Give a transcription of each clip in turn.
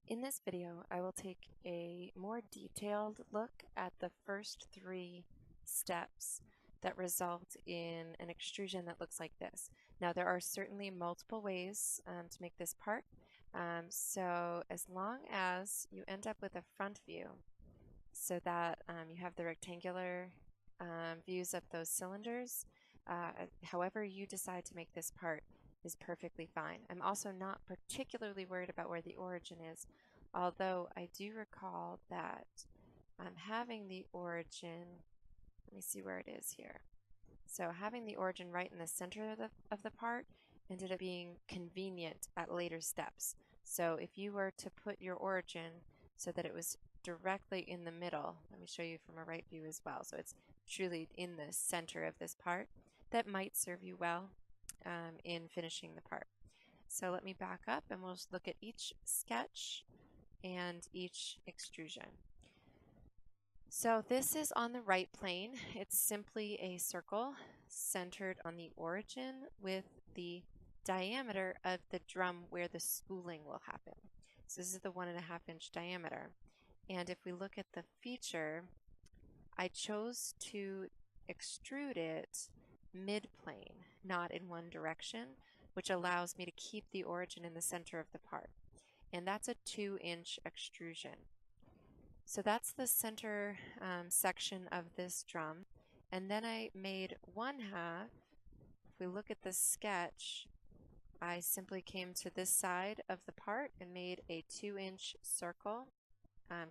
In this video, I will take a more detailed look at the first 3 steps that result in an extrusion that looks like this. Now, there are certainly multiple ways to make this part. So as long as you end up with a front view so that you have the rectangular views of those cylinders, however you decide to make this part is perfectly fine. I'm also not particularly worried about where the origin is, although I do recall that having the origin, let me see where it is here. So having the origin right in the center of the part ended up being convenient at later steps. So if you were to put your origin so that it was directly in the middle, let me show you from a right view as well, so it's truly in the center of this part, that might serve you well in finishing the part. So let me back up and we'll just look at each sketch and each extrusion. So this is on the right plane. It's simply a circle centered on the origin with the diameter of the drum where the spooling will happen. So this is the 1.5 inch diameter. And if we look at the feature, I chose to extrude it mid-plane, not in one direction, which allows me to keep the origin in the center of the part. And that's a 2-inch extrusion. So that's the center section of this drum. And then I made 1/2. If we look at the sketch, I simply came to this side of the part and made a 2-inch circle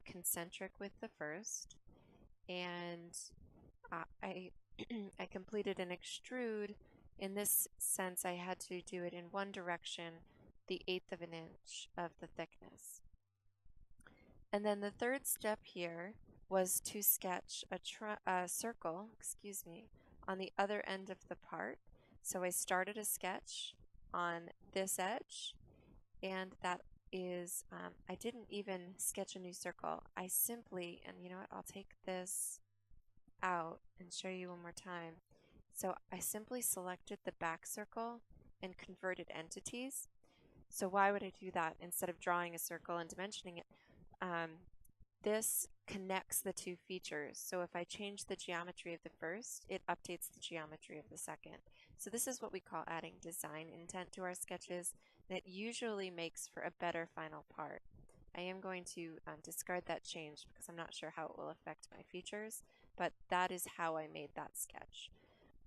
concentric with the first. And I completed an extrude. In this sense, I had to do it in one direction, the 1/8 of an inch of the thickness. And then the third step here was to sketch a circle, on the other end of the part. So I started a sketch on this edge, and that is, I didn't even sketch a new circle. I simply, and you know what, I'll take this out and show you one more time. So I simply selected the back circle and converted entities. So why would I do that instead of drawing a circle and dimensioning it? This connects the two features. So if I change the geometry of the first, it updates the geometry of the second. So this is what we call adding design intent to our sketches, and it usually makes for a better final part. I am going to discard that change because I'm not sure how it will affect my features, but that is how I made that sketch.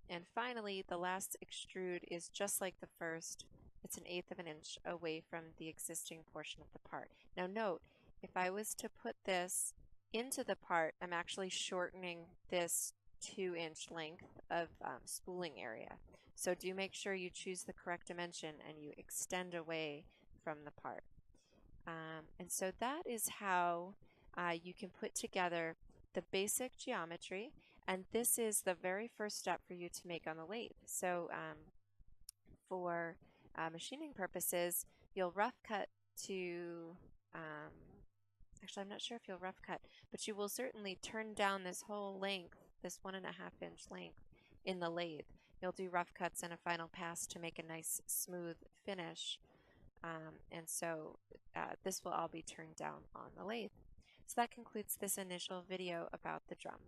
And finally, the last extrude is just like the first. It's an 1/8 of an inch away from the existing portion of the part. Now note, if I was to put this into the part, I'm actually shortening this 2-inch length of spooling area. So do make sure you choose the correct dimension and you extend away from the part. And so that is how you can put together the basic geometry, and this is the very first step for you to make on the lathe. So for machining purposes, you'll rough cut to, actually I'm not sure if you'll rough cut, but you will certainly turn down this whole length, this 1.5 inch length in the lathe. You'll do rough cuts and a final pass to make a nice smooth finish. And so this will all be turned down on the lathe. So that concludes this initial video about the drum.